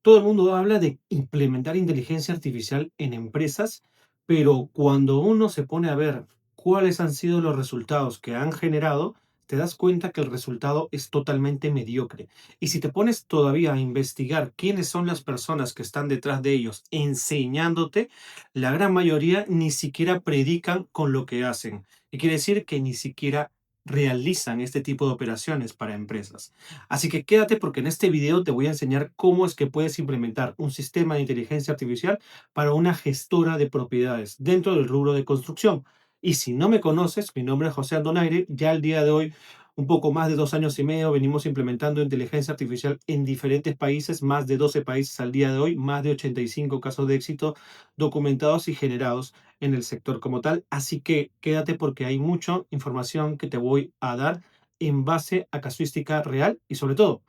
Todo el mundo habla de implementar inteligencia artificial en empresas, pero cuando uno se pone a ver cuáles han sido los resultados que han generado, te das cuenta que el resultado es totalmente mediocre. Y si te pones todavía a investigar quiénes son las personas que están detrás de ellos enseñándote, la gran mayoría ni siquiera predican con lo que hacen. Y quiere decir que ni siquiera realizan este tipo de operaciones para empresas. Así que quédate porque en este video te voy a enseñar cómo es que puedes implementar un sistema de inteligencia artificial para una gestora de propiedades dentro del rubro de construcción. Y si no me conoces, mi nombre es José Andonaire. Ya al día de hoy, un poco más de 2 años y medio, venimos implementando inteligencia artificial en diferentes países, más de 12 países al día de hoy, más de 85 casos de éxito documentados y generados en el sector como tal. Así que quédate porque hay mucha información que te voy a dar en base a casuística real y sobre todo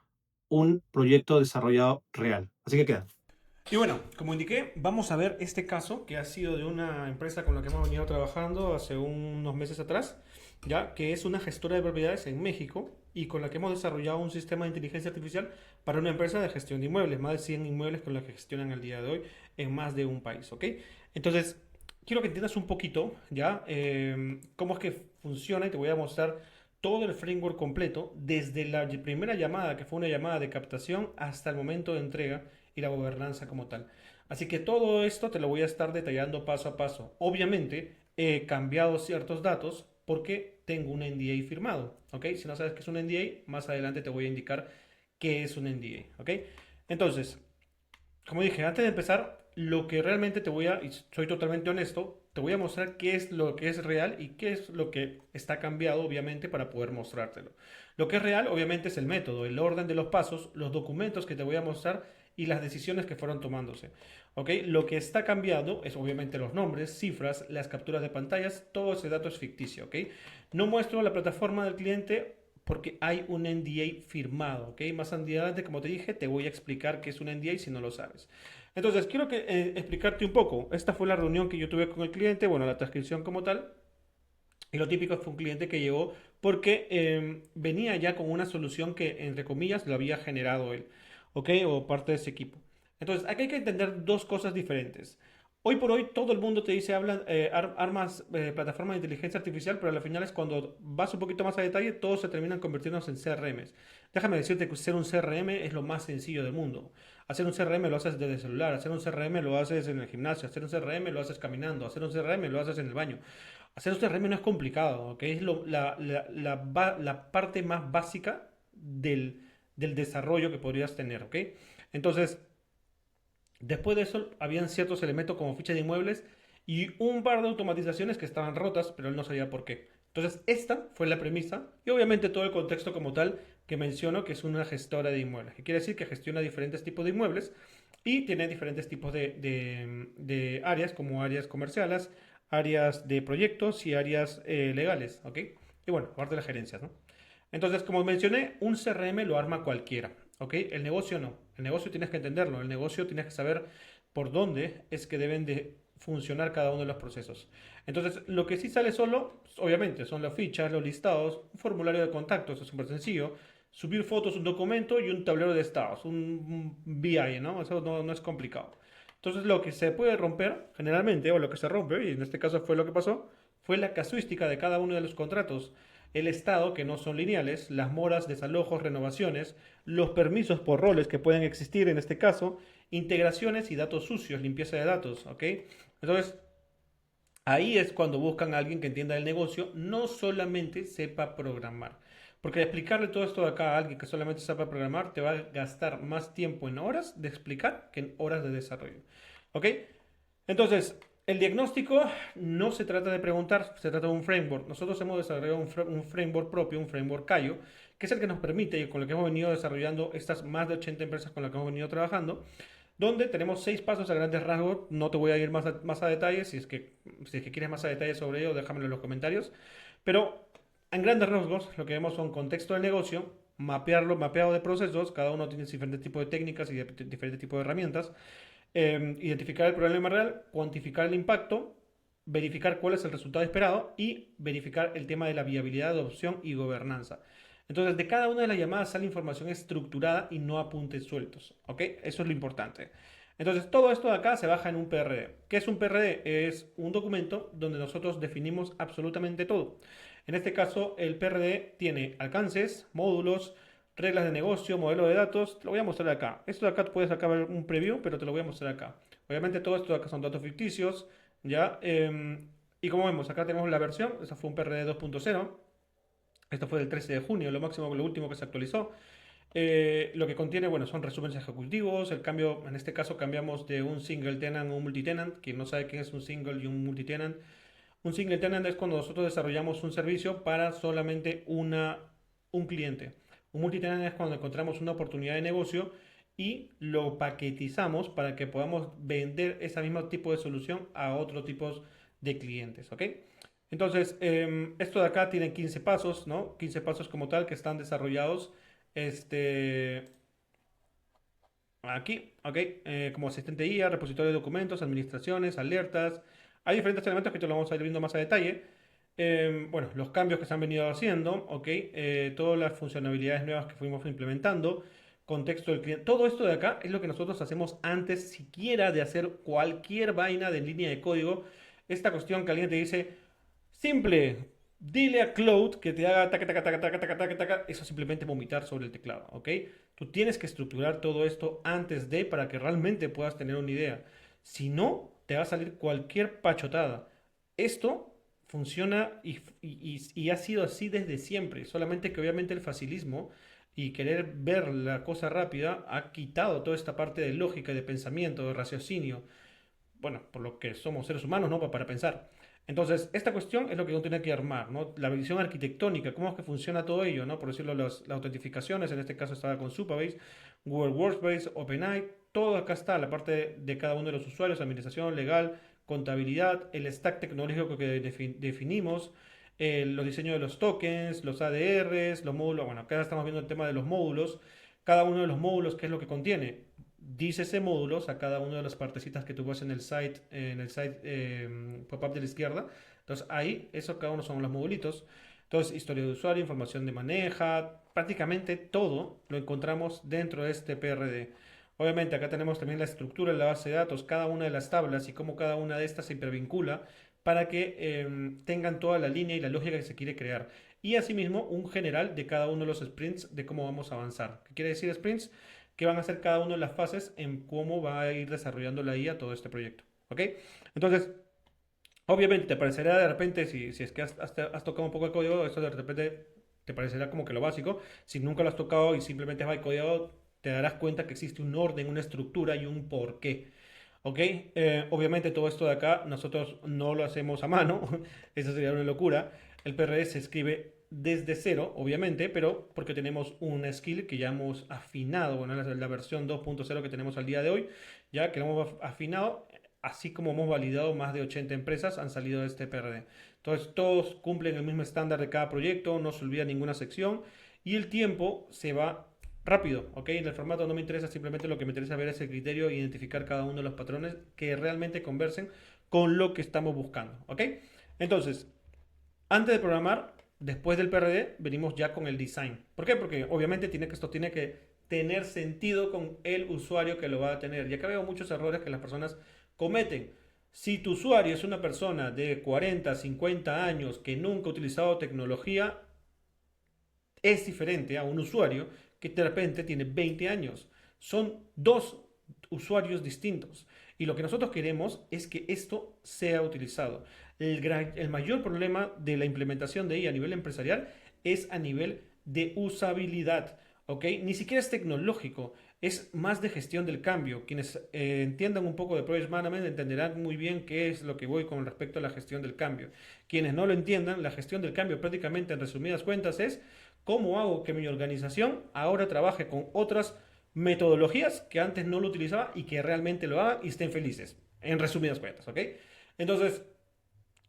un proyecto desarrollado real. Así que queda. Y bueno, como indiqué, vamos a ver este caso que ha sido de una empresa con la que hemos venido trabajando hace unos meses atrás, ya que es una gestora de propiedades en México y con la que hemos desarrollado un sistema de inteligencia artificial para una empresa de gestión de inmuebles, más de 100 inmuebles con los que gestionan el día de hoy en más de un país, ¿ok? Entonces, quiero que entiendas un poquito, ¿ya? Cómo es que funciona y te voy a mostrar todo el framework completo, desde la primera llamada, que fue una llamada de captación, hasta el momento de entrega y la gobernanza como tal. Así que todo esto te lo voy a estar detallando paso a paso. Obviamente he cambiado ciertos datos porque tengo un NDA firmado, ¿ok? Si no sabes qué es un NDA, más adelante te voy a indicar qué es un NDA, ¿ok? Entonces, como dije, antes de empezar, lo que realmente te voy a, y soy totalmente honesto, te voy a mostrar qué es lo que es real y qué es lo que está cambiado, obviamente, para poder mostrártelo. Lo que es real, obviamente, es el método, el orden de los pasos, los documentos que te voy a mostrar y las decisiones que fueron tomándose. ¿Ok? Lo que está cambiado es, obviamente, los nombres, cifras, las capturas de pantallas, todo ese dato es ficticio. ¿Ok? No muestro la plataforma del cliente porque hay un NDA firmado, ¿ok? Más adelante, como te dije, te voy a explicar qué es un NDA si no lo sabes. Entonces, quiero explicarte un poco. Esta fue la reunión que yo tuve con el cliente, bueno, la transcripción como tal. Y lo típico fue un cliente que llegó porque venía ya con una solución que, entre comillas, lo había generado él, ¿ok? O parte de ese equipo. Entonces, aquí hay que entender dos cosas diferentes. Hoy por hoy todo el mundo te dice, hablan, armas, plataformas de inteligencia artificial, pero al final es cuando vas un poquito más a detalle, todos se terminan convirtiéndose en CRMs. Déjame decirte que ser un CRM es lo más sencillo del mundo. Hacer un CRM lo haces desde el celular, hacer un CRM lo haces en el gimnasio, hacer un CRM lo haces caminando, hacer un CRM lo haces en el baño. Hacer un CRM no es complicado, ¿ok? Es la parte más básica del desarrollo que podrías tener, ¿ok? Entonces, después de eso, habían ciertos elementos como ficha de inmuebles y un par de automatizaciones que estaban rotas, pero él no sabía por qué. Entonces, esta fue la premisa y obviamente todo el contexto como tal que menciono que es una gestora de inmuebles, que quiere decir que gestiona diferentes tipos de inmuebles y tiene diferentes tipos de áreas, como áreas comerciales, áreas de proyectos y áreas legales, ¿ok? Y bueno, aparte de las gerencias, ¿no? Entonces, como mencioné, un CRM lo arma cualquiera, ¿ok? El negocio no. El negocio tienes que entenderlo. El negocio tienes que saber por dónde es que deben de funcionar cada uno de los procesos. Entonces, lo que sí sale solo, obviamente, son las fichas, los listados, un formulario de contacto, eso es súper sencillo. Subir fotos, un documento y un tablero de estados, un BI, ¿no? Eso no es complicado. Entonces, lo que se puede romper, generalmente, o lo que se rompe, y en este caso fue lo que pasó, fue la casuística de cada uno de los contratos, el estado, que no son lineales, las moras, desalojos, renovaciones, los permisos por roles que pueden existir en este caso, integraciones y datos sucios, limpieza de datos, ¿ok? Entonces, ahí es cuando buscan a alguien que entienda el negocio, no solamente sepa programar. Porque explicarle todo esto de acá a alguien que solamente sepa programar te va a gastar más tiempo en horas de explicar que en horas de desarrollo. ¿Ok? Entonces, el diagnóstico no se trata de preguntar, se trata de un framework. Nosotros hemos desarrollado un framework propio, un framework Cayo, que es el que nos permite, y con lo que hemos venido desarrollando estas más de 80 empresas con las que hemos venido trabajando, donde tenemos 6 pasos a grandes rasgos. No te voy a ir más a detalle, si es que quieres más a detalle sobre ello, déjamelo en los comentarios. Pero en grandes rasgos, lo que vemos son contexto del negocio, mapeado de procesos, cada uno tiene diferentes tipos de técnicas y diferentes tipos de herramientas, identificar el problema real, cuantificar el impacto, verificar cuál es el resultado esperado y verificar el tema de la viabilidad, adopción y gobernanza. Entonces, de cada una de las llamadas sale información estructurada y no apuntes sueltos. ¿Ok? Eso es lo importante. Entonces, todo esto de acá se baja en un PRD. ¿Qué es un PRD? Es un documento donde nosotros definimos absolutamente todo. En este caso, el PRD tiene alcances, módulos, reglas de negocio, modelo de datos. Te lo voy a mostrar acá. Esto de acá puedes acá ver un preview, pero te lo voy a mostrar acá. Obviamente, todo esto de acá son datos ficticios. ¿Ya? Y como vemos, acá tenemos la versión. Esa fue un PRD 2.0. Esto fue del 13 de junio, lo máximo, lo último que se actualizó. Lo que contiene, bueno, son resúmenes ejecutivos. El cambio, en este caso, cambiamos de un single tenant a un multitenant. Quien no sabe qué es un single y un multitenant. Un single tenant es cuando nosotros desarrollamos un servicio para solamente un cliente. Un multitenant es cuando encontramos una oportunidad de negocio y lo paquetizamos para que podamos vender ese mismo tipo de solución a otros tipos de clientes. ¿Ok? Entonces, esto de acá tiene 15 pasos, ¿no? 15 pasos como tal que están desarrollados este, aquí, ¿ok? Como asistente IA, repositorio de documentos, administraciones, alertas. Hay diferentes elementos que te lo vamos a ir viendo más a detalle. Bueno, los cambios que se han venido haciendo, ¿ok? Todas las funcionalidades nuevas que fuimos implementando, contexto del cliente. Todo esto de acá es lo que nosotros hacemos antes siquiera de hacer cualquier vaina de línea de código. Esta cuestión que alguien te dice, simple, dile a Cloud que te haga taca, taca, taca, taca, taca, taca, taca. Eso es simplemente vomitar sobre el teclado, ¿ok? Tú tienes que estructurar todo esto antes de para que realmente puedas tener una idea. Si no, te va a salir cualquier pachotada. Esto funciona y ha sido así desde siempre, solamente que obviamente el facilismo y querer ver la cosa rápida ha quitado toda esta parte de lógica, de pensamiento, de raciocinio, bueno, por lo que somos seres humanos, ¿no? Para pensar. Entonces, esta cuestión es lo que uno tiene que armar, ¿no? La visión arquitectónica, cómo es que funciona todo ello, ¿no? Por decirlo, las autentificaciones, en este caso estaba con Supabase, Google Workspace, OpenAI, todo acá está, la parte de cada uno de los usuarios, administración, legal, contabilidad, el stack tecnológico que definimos, los diseños de los tokens, los ADRs, los módulos, bueno, acá estamos viendo el tema de los módulos, cada uno de los módulos, ¿qué es lo que contiene? Dice ese módulos a cada una de las partecitas que tú ves en el site pop-up de la izquierda. Entonces ahí, eso cada uno son los modulitos. Entonces, historia de usuario, información de maneja, prácticamente todo lo encontramos dentro de este PRD. Obviamente acá tenemos también la estructura de la base de datos, cada una de las tablas y cómo cada una de estas se hipervincula para que tengan toda la línea y la lógica que se quiere crear. Y asimismo un general de cada uno de los sprints de cómo vamos a avanzar. ¿Qué quiere decir sprints? Que van a ser cada una de las fases en cómo va a ir desarrollando la IA todo este proyecto. ¿Ok? Entonces, obviamente te parecerá de repente, si es que has tocado un poco el código, esto de repente te parecerá como que lo básico. Si nunca lo has tocado y simplemente has codiado, te darás cuenta que existe un orden, una estructura y un porqué. ¿Ok? Obviamente todo esto de acá nosotros no lo hacemos a mano, eso sería una locura. El PRD se escribe desde cero, obviamente, pero porque tenemos un skill que ya hemos afinado, bueno, la versión 2.0 que tenemos al día de hoy, ya que lo hemos afinado, así como hemos validado más de 80 empresas han salido de este PRD. Entonces todos cumplen el mismo estándar de cada proyecto, no se olvida ninguna sección y el tiempo se va rápido, ¿ok? En el formato no me interesa, simplemente lo que me interesa ver es el criterio e identificar cada uno de los patrones que realmente conversen con lo que estamos buscando, ¿ok? Entonces, antes de programar, después del PRD, venimos ya con el design. ¿Por qué? Porque obviamente esto tiene que tener sentido con el usuario que lo va a tener. Y acá veo muchos errores que las personas cometen. Si tu usuario es una persona de 40, 50 años que nunca ha utilizado tecnología, es diferente a un usuario que de repente tiene 20 años. Son dos usuarios distintos. Y lo que nosotros queremos es que esto sea utilizado. El mayor problema de la implementación de IA a nivel empresarial es a nivel de usabilidad. ¿Ok? Ni siquiera es tecnológico, es más de gestión del cambio. Quienes entiendan un poco de Project Management entenderán muy bien qué es lo que voy con respecto a la gestión del cambio. Quienes no lo entiendan, la gestión del cambio prácticamente en resumidas cuentas es cómo hago que mi organización ahora trabaje con otras metodologías que antes no lo utilizaba y que realmente lo hagan y estén felices. En resumidas cuentas, ¿ok? Entonces,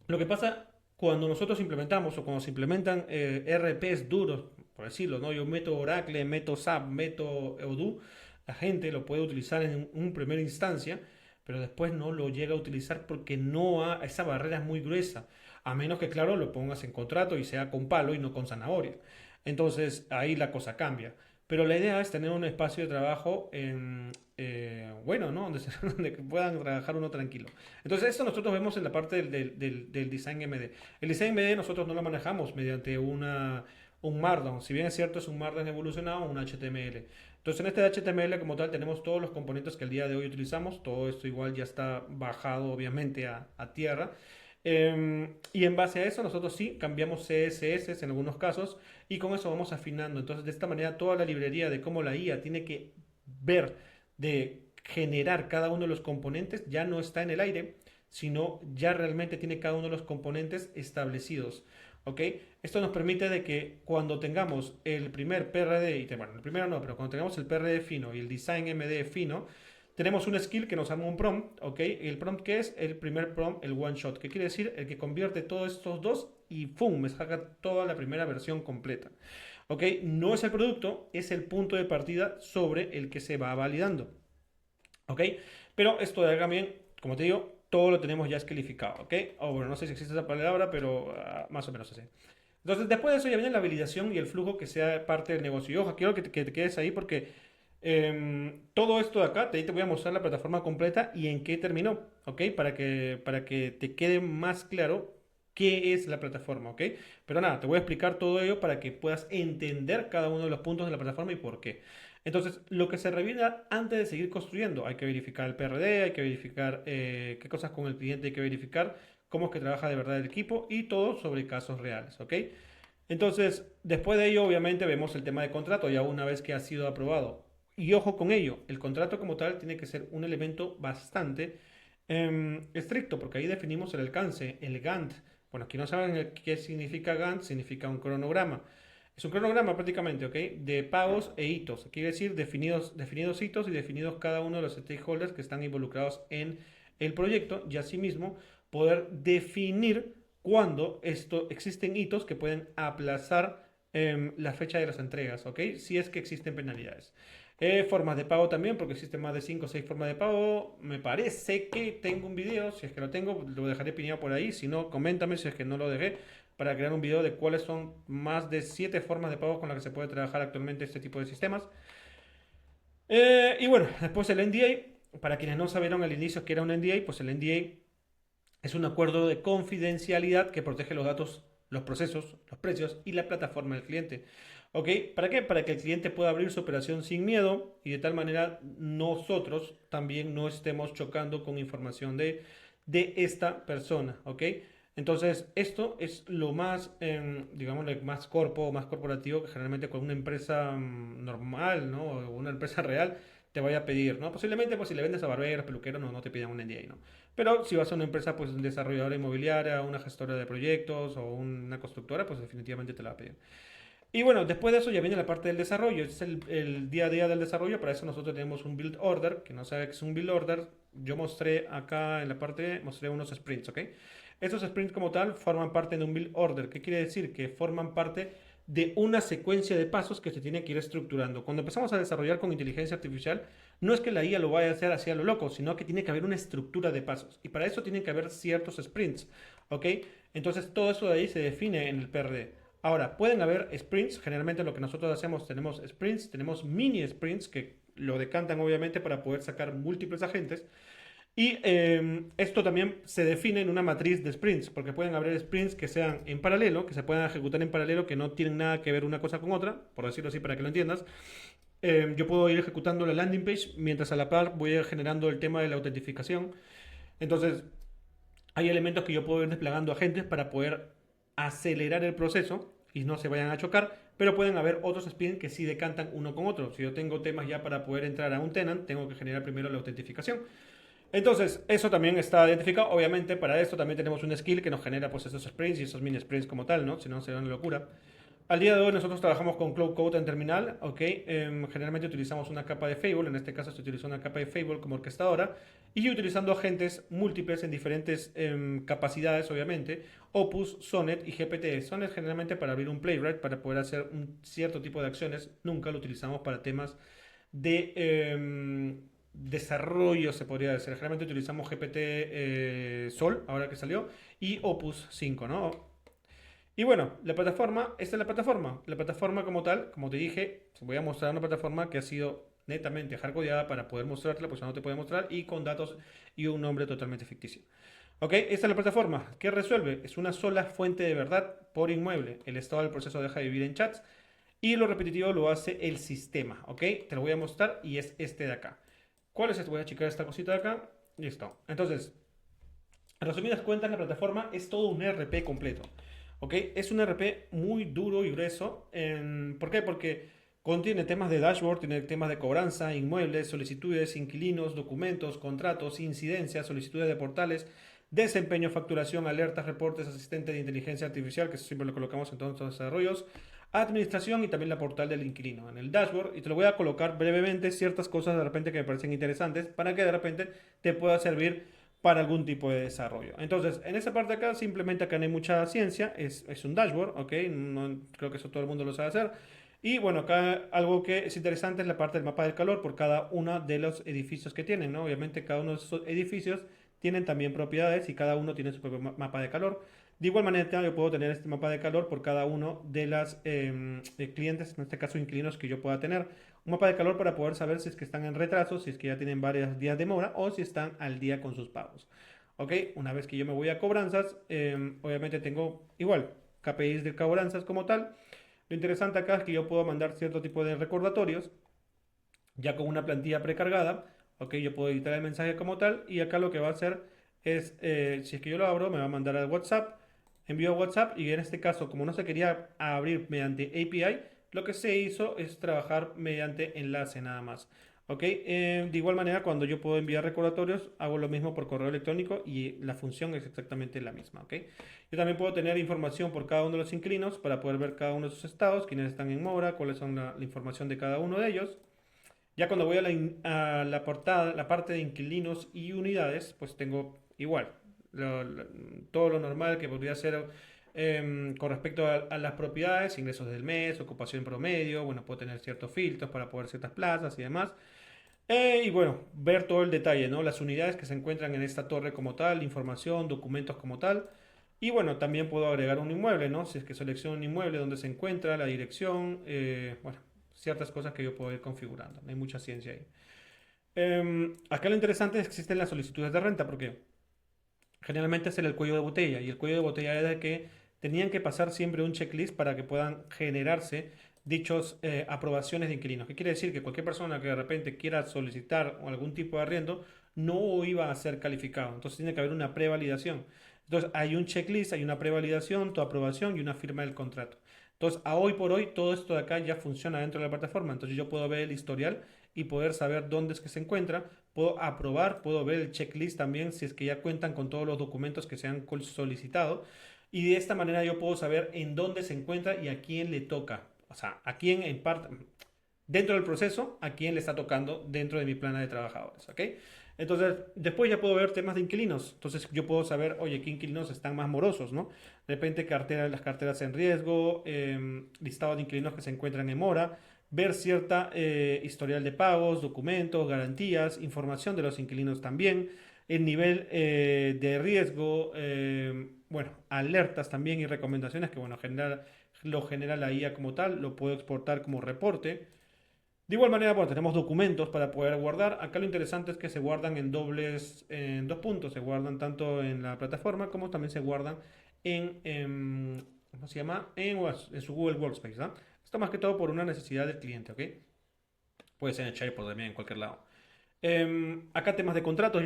lo que pasa cuando nosotros implementamos o cuando se implementan RPs duros, por decirlo, ¿no? Yo meto Oracle, meto SAP, meto Odoo, la gente lo puede utilizar en un primera instancia, pero después no lo llega a utilizar porque esa barrera es muy gruesa, a menos que, claro, lo pongas en contrato y sea con palo y no con zanahoria. Entonces ahí la cosa cambia. Pero la idea es tener un espacio de trabajo bueno, ¿no? Donde, donde puedan trabajar uno tranquilo. Entonces esto nosotros vemos en la parte del design MD. El design MD nosotros no lo manejamos mediante un Markdown. Si bien es cierto, es un Markdown evolucionado, un HTML. Entonces en este HTML como tal tenemos todos los componentes que el día de hoy utilizamos. Todo esto igual ya está bajado obviamente a tierra. Y en base a eso nosotros sí cambiamos CSS en algunos casos y con eso vamos afinando. Entonces de esta manera toda la librería de cómo la IA tiene que ver de generar cada uno de los componentes ya no está en el aire, sino ya realmente tiene cada uno de los componentes establecidos. ¿Ok? Esto nos permite de que cuando tengamos el primer PRD, bueno, el primero no, pero cuando tengamos el PRD fino y el Design MD fino, tenemos un skill que nos llama un prompt, ¿ok? El prompt que es el primer prompt, el one shot, que quiere decir el que convierte todos estos dos y ¡pum! Me saca toda la primera versión completa. ¿Ok? No es el producto, es el punto de partida sobre el que se va validando. ¿Ok? Pero esto de acá también, como te digo, todo lo tenemos ya escalificado. ¿Ok? O bueno, no sé si existe esa palabra, pero más o menos así. Entonces, después de eso ya viene la validación y el flujo que sea parte del negocio. Y ojo, quiero que te quedes ahí porque todo esto de acá, te voy a mostrar la plataforma completa y en qué terminó, ¿ok? Para que te quede más claro qué es la plataforma, ¿ok? Pero nada, te voy a explicar todo ello para que puedas entender cada uno de los puntos de la plataforma y por qué. Entonces, lo que se revisa antes de seguir construyendo, hay que verificar el PRD, hay que verificar qué cosas con el cliente hay que verificar, cómo es que trabaja de verdad el equipo y todo sobre casos reales, ¿ok? Entonces, después de ello, obviamente, vemos el tema de contrato, ya una vez que ha sido aprobado. Y ojo con ello, el contrato como tal tiene que ser un elemento bastante estricto, porque ahí definimos el alcance, el Gantt. Bueno, aquí no saben qué significa Gantt, significa un cronograma. Es un cronograma prácticamente, ¿ok? De pagos e hitos. Quiere decir definidos hitos y definidos cada uno de los stakeholders que están involucrados en el proyecto y asimismo poder definir cuando existen hitos que pueden aplazar la fecha de las entregas, ¿ok? Si es que existen penalidades. Formas de pago también, porque existen más de 5 o 6 formas de pago. Me parece que tengo un video, si es que lo tengo, lo dejaré piñado por ahí. Si no, coméntame si es que no lo dejé, para crear un video de cuáles son más de 7 formas de pago con las que se puede trabajar actualmente este tipo de sistemas. Y bueno, después el NDA, para quienes no sabieron al inicio que era un NDA, pues el NDA es un acuerdo de confidencialidad que protege los datos, los procesos, los precios y la plataforma del cliente. ¿Ok? ¿Para qué? Para que el cliente pueda abrir su operación sin miedo y de tal manera nosotros también no estemos chocando con información de esta persona. ¿Ok? Entonces, esto es lo más, digamos, más corporativo que generalmente con una empresa normal, ¿no? O una empresa real te vaya a pedir, ¿no? Posiblemente, pues si le vendes a barberos, peluqueros, no te pidan un NDA, ¿no? Pero si vas a una empresa, pues desarrolladora inmobiliaria, una gestora de proyectos o una constructora, pues definitivamente te la va a pedir. Y bueno, después de eso ya viene la parte del desarrollo. Este es el día a día del desarrollo. Para eso nosotros tenemos un build order. Que no sabe qué es un build order, yo mostré acá en la parte, mostré unos sprints, ¿ok? Estos sprints como tal forman parte de un build order. ¿Qué quiere decir? Que forman parte de una secuencia de pasos que se tiene que ir estructurando. Cuando empezamos a desarrollar con inteligencia artificial, no es que la IA lo vaya a hacer hacia lo loco, sino que tiene que haber una estructura de pasos. Y para eso tienen que haber ciertos sprints, ¿ok? Entonces todo eso de ahí se define en el PRD. Ahora, pueden haber sprints, generalmente lo que nosotros hacemos tenemos sprints, tenemos mini sprints que lo decantan obviamente para poder sacar múltiples agentes y esto también se define en una matriz de sprints, porque pueden haber sprints que sean en paralelo, que se puedan ejecutar en paralelo, que no tienen nada que ver una cosa con otra, por decirlo así para que lo entiendas. Yo puedo ir ejecutando la landing page mientras a la par voy a ir generando el tema de la autentificación. Entonces, hay elementos que yo puedo ir desplegando agentes para poder acelerar el proceso y no se vayan a chocar, pero pueden haber otros sprints que sí decantan uno con otro. Si yo tengo temas ya para poder entrar a un tenant, tengo que generar primero la autentificación. Entonces, eso también está identificado. Obviamente, para esto también tenemos un skill que nos genera pues esos sprints y esos mini sprints como tal, ¿no? Si no, sería una locura. Al día de hoy nosotros trabajamos con Cloud Code en terminal, ¿ok? Generalmente utilizamos una capa de Fable, en este caso se utilizó una capa de Fable como orquestadora, y utilizando agentes múltiples en diferentes capacidades, obviamente, Opus, Sonnet y GPT. Sonnet generalmente para abrir un Playwright, para poder hacer un cierto tipo de acciones, nunca lo utilizamos para temas de desarrollo, se podría decir. Generalmente utilizamos GPT Sol, ahora que salió, y Opus 5, ¿no? Y bueno, la plataforma, esta es la plataforma. La plataforma como tal, como te dije, te voy a mostrar una plataforma que ha sido netamente hardcodeada para poder mostrártela, pues no te puede mostrar, y con datos y un nombre totalmente ficticio. Ok, esta es la plataforma. ¿Qué resuelve? Es una sola fuente de verdad por inmueble. El estado del proceso deja de vivir en chats y lo repetitivo lo hace el sistema. Ok, te lo voy a mostrar y es este de acá. ¿Cuál es este? Voy a checar esta cosita de acá. Listo. Entonces, en resumidas cuentas, la plataforma es todo un RP completo. ¿Ok? Es un RP muy duro y grueso. ¿Por qué? Porque contiene temas de dashboard, tiene temas de cobranza, inmuebles, solicitudes, inquilinos, documentos, contratos, incidencias, solicitudes de portales, desempeño, facturación, alertas, reportes, asistente de inteligencia artificial, que eso siempre lo colocamos en todos los desarrollos, administración y también la portal del inquilino en el dashboard. Y te lo voy a colocar brevemente ciertas cosas de repente que me parecen interesantes para que de repente te pueda servir para algún tipo de desarrollo. Entonces, en esa parte acá, simplemente acá no hay mucha ciencia, es un dashboard, ¿ok? No, creo que eso todo el mundo lo sabe hacer. Y bueno, acá algo que es interesante es la parte del mapa del calor por cada uno de los edificios que tienen, ¿no? Obviamente cada uno de esos edificios tienen también propiedades y cada uno tiene su propio mapa de calor. De igual manera, yo puedo tener este mapa de calor por cada uno de las clientes, en este caso inquilinos que yo pueda tener. Un mapa de calor para poder saber si es que están en retraso, si es que ya tienen varios días de mora o si están al día con sus pagos. ¿Ok? Una vez que yo me voy a cobranzas, obviamente tengo igual KPIs de cobranzas como tal. Lo interesante acá es que yo puedo mandar cierto tipo de recordatorios ya con una plantilla precargada. ¿Ok? Yo puedo editar el mensaje como tal y acá lo que va a hacer es, si es que yo lo abro, me va a mandar al WhatsApp, envío a WhatsApp y en este caso, como no se quería abrir mediante API, lo que se hizo es trabajar mediante enlace nada más. ¿Ok? De igual manera, cuando yo puedo enviar recordatorios, hago lo mismo por correo electrónico y la función es exactamente la misma. ¿Ok? Yo también puedo tener información por cada uno de los inquilinos para poder ver cada uno de sus estados, quiénes están en mora, cuáles son la información de cada uno de ellos. Ya cuando voy a la portada, la parte de inquilinos y unidades, pues tengo igual todo lo normal que podría ser con respecto a las propiedades, ingresos del mes, ocupación promedio, bueno, puedo tener ciertos filtros para poder ciertas plazas y demás. Y bueno, ver todo el detalle, ¿no? Las unidades que se encuentran en esta torre como tal, información, documentos como tal. Y bueno, también puedo agregar un inmueble, ¿no? Si es que selecciono un inmueble, donde se encuentra, la dirección, bueno, ciertas cosas que yo puedo ir configurando. No hay mucha ciencia ahí. Acá lo interesante es que existen las solicitudes de renta, porque generalmente es el cuello de botella, y el cuello de botella era de que tenían que pasar siempre un checklist para que puedan generarse dichos aprobaciones de inquilinos. ¿Qué quiere decir? Que cualquier persona que de repente quiera solicitar algún tipo de arriendo no iba a ser calificado. Entonces tiene que haber una prevalidación. Entonces hay un checklist, hay una prevalidación, tu aprobación y una firma del contrato. Entonces, a hoy por hoy, todo esto de acá ya funciona dentro de la plataforma. Entonces, yo puedo ver el historial y poder saber dónde es que se encuentra. Puedo aprobar, puedo ver el checklist también si es que ya cuentan con todos los documentos que se han solicitado. Y de esta manera yo puedo saber en dónde se encuentra y a quién le toca. O sea, a quién en parte, dentro del proceso, a quién le está tocando dentro de mi plana de trabajadores. ¿Ok? Entonces, después ya puedo ver temas de inquilinos. Entonces, yo puedo saber, oye, qué inquilinos están más morosos, ¿no? De repente, las carteras en riesgo, listado de inquilinos que se encuentran en mora, ver cierta historial de pagos, documentos, garantías, información de los inquilinos también, el nivel de riesgo, bueno, alertas también y recomendaciones que, bueno, lo genera la IA como tal, lo puedo exportar como reporte. De igual manera, bueno, tenemos documentos para poder guardar. Acá lo interesante es que se guardan en dos puntos. Se guardan tanto en la plataforma como también se guardan ¿cómo se llama? En su Google Workspace, ¿no? Esto más que todo por una necesidad del cliente, ¿ok? Puede ser en SharePoint también, en cualquier lado. Acá temas de contratos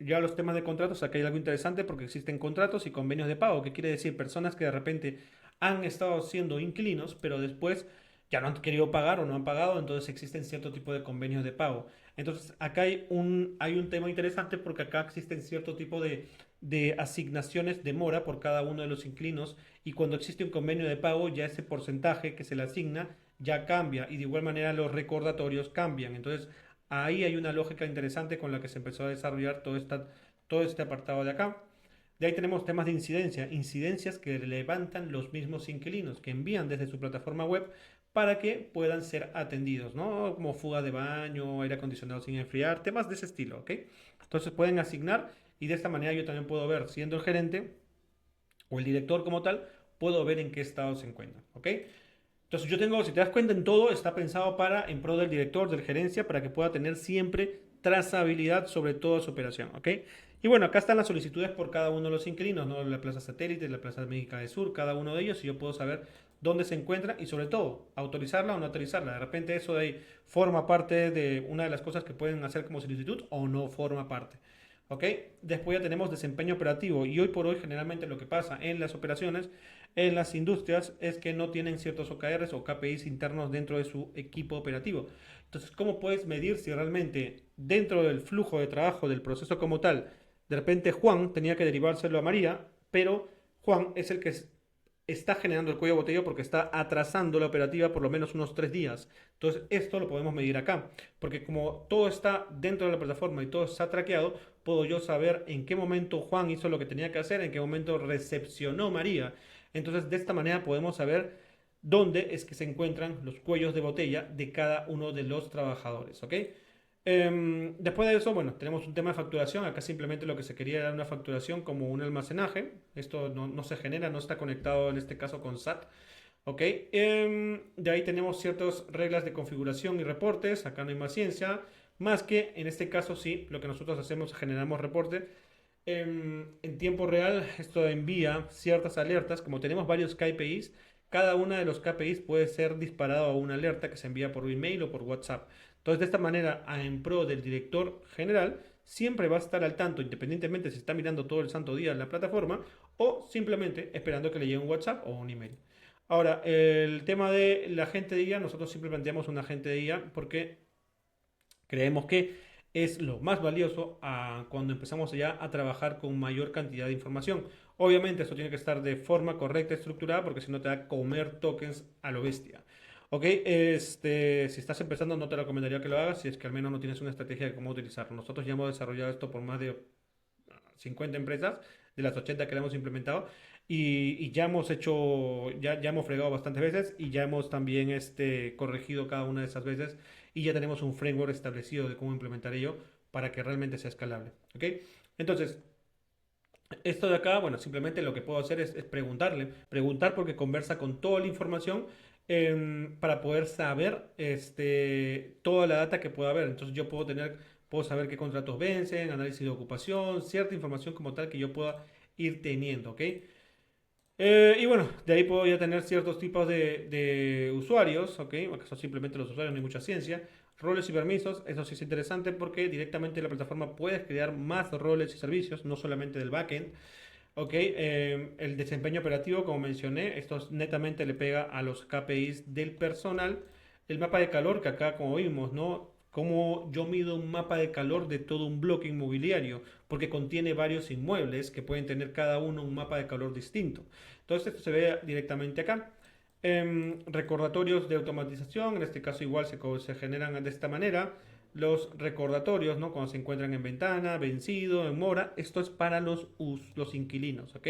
ya los temas de contratos, acá hay algo interesante porque existen contratos y convenios de pago, que quiere decir personas que de repente han estado siendo inquilinos, pero después ya no han querido pagar o no han pagado, entonces existen cierto tipo de convenios de pago. Entonces acá hay un tema interesante porque acá existen cierto tipo de asignaciones de mora por cada uno de los inquilinos y cuando existe un convenio de pago ya ese porcentaje que se le asigna ya cambia y de igual manera los recordatorios cambian. Entonces ahí hay una lógica interesante con la que se empezó a desarrollar todo este apartado de acá. De ahí tenemos temas de incidencia, incidencias que levantan los mismos inquilinos, que envían desde su plataforma web para que puedan ser atendidos, ¿no? Como fuga de baño, aire acondicionado sin enfriar, temas de ese estilo, ¿ok? Entonces pueden asignar y de esta manera yo también puedo ver, siendo el gerente o el director como tal, puedo ver en qué estado se encuentran, ¿ok? Entonces yo tengo, si te das cuenta, en todo está pensado para, en pro del director, del gerencia, para que pueda tener siempre trazabilidad sobre toda su operación, ¿ok? Y bueno, acá están las solicitudes por cada uno de los inquilinos, ¿no? La Plaza Satélite, la Plaza Médica del Sur, cada uno de ellos, y yo puedo saber dónde se encuentra y sobre todo, autorizarla o no autorizarla. De repente eso de ahí forma parte de una de las cosas que pueden hacer como solicitud o no forma parte. ¿Ok? Después ya tenemos desempeño operativo y hoy por hoy generalmente lo que pasa en las operaciones, en las industrias, es que no tienen ciertos OKRs o KPIs internos dentro de su equipo operativo. Entonces, ¿cómo puedes medir si realmente dentro del flujo de trabajo del proceso como tal, de repente Juan tenía que derivárselo a María, pero Juan es el que está generando el cuello de botella porque está atrasando la operativa por lo menos unos 3 días? Entonces, esto lo podemos medir acá, porque como todo está dentro de la plataforma y todo está traqueado, puedo yo saber en qué momento Juan hizo lo que tenía que hacer, en qué momento recepcionó María. Entonces, de esta manera podemos saber dónde es que se encuentran los cuellos de botella de cada uno de los trabajadores, ¿ok? Después de eso, bueno, tenemos un tema de facturación. Acá simplemente lo que se quería era una facturación como un almacenaje. Esto no se genera, no está conectado en este caso con SAT. ¿Ok? De ahí tenemos ciertas reglas de configuración y reportes. Acá no hay más ciencia. Más que en este caso sí, lo que nosotros hacemos, generamos reporte. En tiempo real, esto envía ciertas alertas. Como tenemos varios KPIs, cada una de los KPIs puede ser disparado a una alerta que se envía por email o por WhatsApp. Entonces, de esta manera, en pro del director general, siempre va a estar al tanto, independientemente si está mirando todo el santo día en la plataforma o simplemente esperando que le llegue un WhatsApp o un email. Ahora, el tema de la agente de IA, nosotros siempre planteamos un agente de IA porque creemos que es lo más valioso cuando empezamos ya a trabajar con mayor cantidad de información. Obviamente esto tiene que estar de forma correcta, estructurada, porque si no te va a comer tokens a lo bestia. Ok, si estás empezando no te recomendaría que lo hagas si es que al menos no tienes una estrategia de cómo utilizarlo. Nosotros ya hemos desarrollado esto por más de 50 empresas de las 80 que le hemos implementado y ya hemos hecho, ya hemos fregado bastantes veces y ya hemos también corregido cada una de esas veces y ya tenemos un framework establecido de cómo implementar ello para que realmente sea escalable. ¿Ok? Entonces, esto de acá, bueno, simplemente lo que puedo hacer es preguntarle, preguntar porque conversa con toda la información para poder saber toda la data que pueda haber. Entonces yo puedo saber qué contratos vencen, análisis de ocupación, cierta información como tal que yo pueda ir teniendo, ¿ok? Y bueno, de ahí puedo ya tener ciertos tipos de usuarios, ¿ok? Que son simplemente los usuarios, no hay mucha ciencia. Roles y permisos, eso sí es interesante porque directamente en la plataforma puedes crear más roles y servicios, no solamente del backend. ¿Ok? El desempeño operativo, como mencioné, esto netamente le pega a los KPIs del personal. El mapa de calor, que acá como vimos, ¿no? Cómo yo mido un mapa de calor de todo un bloque inmobiliario, porque contiene varios inmuebles que pueden tener cada uno un mapa de calor distinto. Entonces esto se ve directamente acá. Recordatorios de automatización, en este caso igual se generan de esta manera. Los recordatorios, ¿no? Cuando se encuentran en ventana, vencido, en mora, esto es para los inquilinos, ¿ok?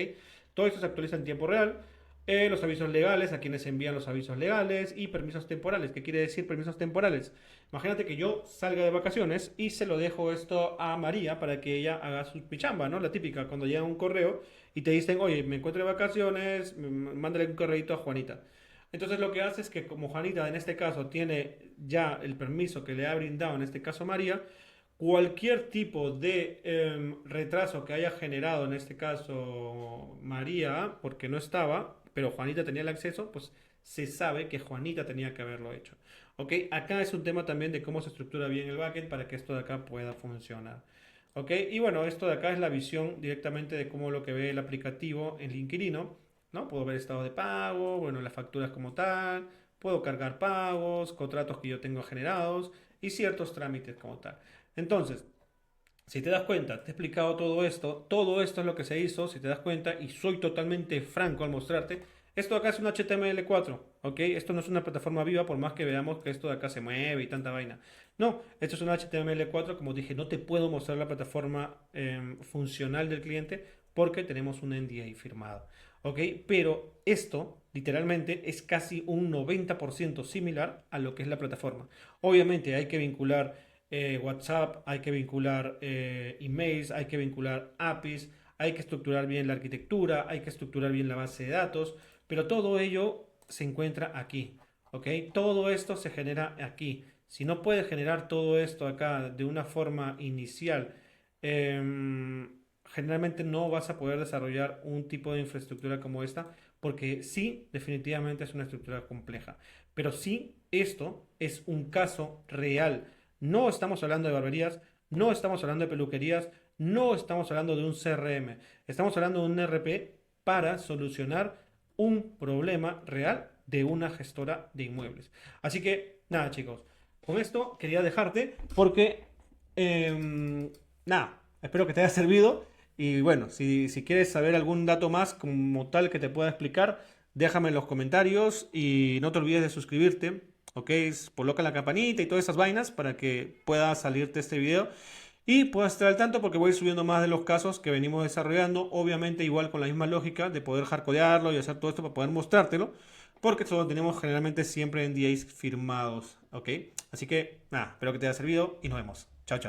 Todo esto se actualiza en tiempo real. Los avisos legales, a quienes envían los avisos legales y permisos temporales. ¿Qué quiere decir permisos temporales? Imagínate que yo salga de vacaciones y se lo dejo esto a María para que ella haga su pichamba, ¿no? La típica, cuando llega un correo y te dicen, oye, me encuentro de vacaciones, mándale un correito a Juanita. Entonces lo que hace es que como Juanita en este caso tiene ya el permiso que le ha brindado en este caso María, cualquier tipo de retraso que haya generado en este caso María, porque no estaba, pero Juanita tenía el acceso, pues se sabe que Juanita tenía que haberlo hecho. ¿Ok? Acá es un tema también de cómo se estructura bien el backend para que esto de acá pueda funcionar. ¿Ok? Y bueno, esto de acá es la visión directamente de cómo lo que ve el aplicativo, el inquilino, ¿no? Puedo ver estado de pago, bueno, las facturas como tal, puedo cargar pagos, contratos que yo tengo generados y ciertos trámites como tal. Entonces, si te das cuenta, te he explicado todo esto es lo que se hizo, si te das cuenta, y soy totalmente franco al mostrarte, esto de acá es un HTML4, ¿ok? Esto no es una plataforma viva, por más que veamos que esto de acá se mueve y tanta vaina. No, esto es un HTML4, como dije, no te puedo mostrar la plataforma funcional del cliente porque tenemos un NDA firmado, ¿ok? Pero esto, literalmente, es casi un 90% similar a lo que es la plataforma. Obviamente hay que vincular WhatsApp, hay que vincular emails, hay que vincular APIs, hay que estructurar bien la arquitectura, hay que estructurar bien la base de datos. Pero todo ello se encuentra aquí, ¿ok? Todo esto se genera aquí. Si no puedes generar todo esto acá de una forma inicial, generalmente no vas a poder desarrollar un tipo de infraestructura como esta, porque sí, definitivamente es una estructura compleja. Pero sí, esto es un caso real. No estamos hablando de barberías, no estamos hablando de peluquerías, no estamos hablando de un CRM. Estamos hablando de un RP para solucionar un problema real de una gestora de inmuebles. Así que, nada, chicos, con esto quería dejarte porque, nada, espero que te haya servido. Y bueno, si quieres saber algún dato más como tal que te pueda explicar, déjame en los comentarios y no te olvides de suscribirte, ¿ok? Coloca la campanita y todas esas vainas para que pueda salirte este video y puedas estar al tanto porque voy subiendo más de los casos que venimos desarrollando, obviamente igual con la misma lógica de poder hardcodearlo y hacer todo esto para poder mostrártelo, porque eso lo tenemos generalmente siempre en NDAs firmados, ¿ok? Así que nada, espero que te haya servido y nos vemos. Chao, chao.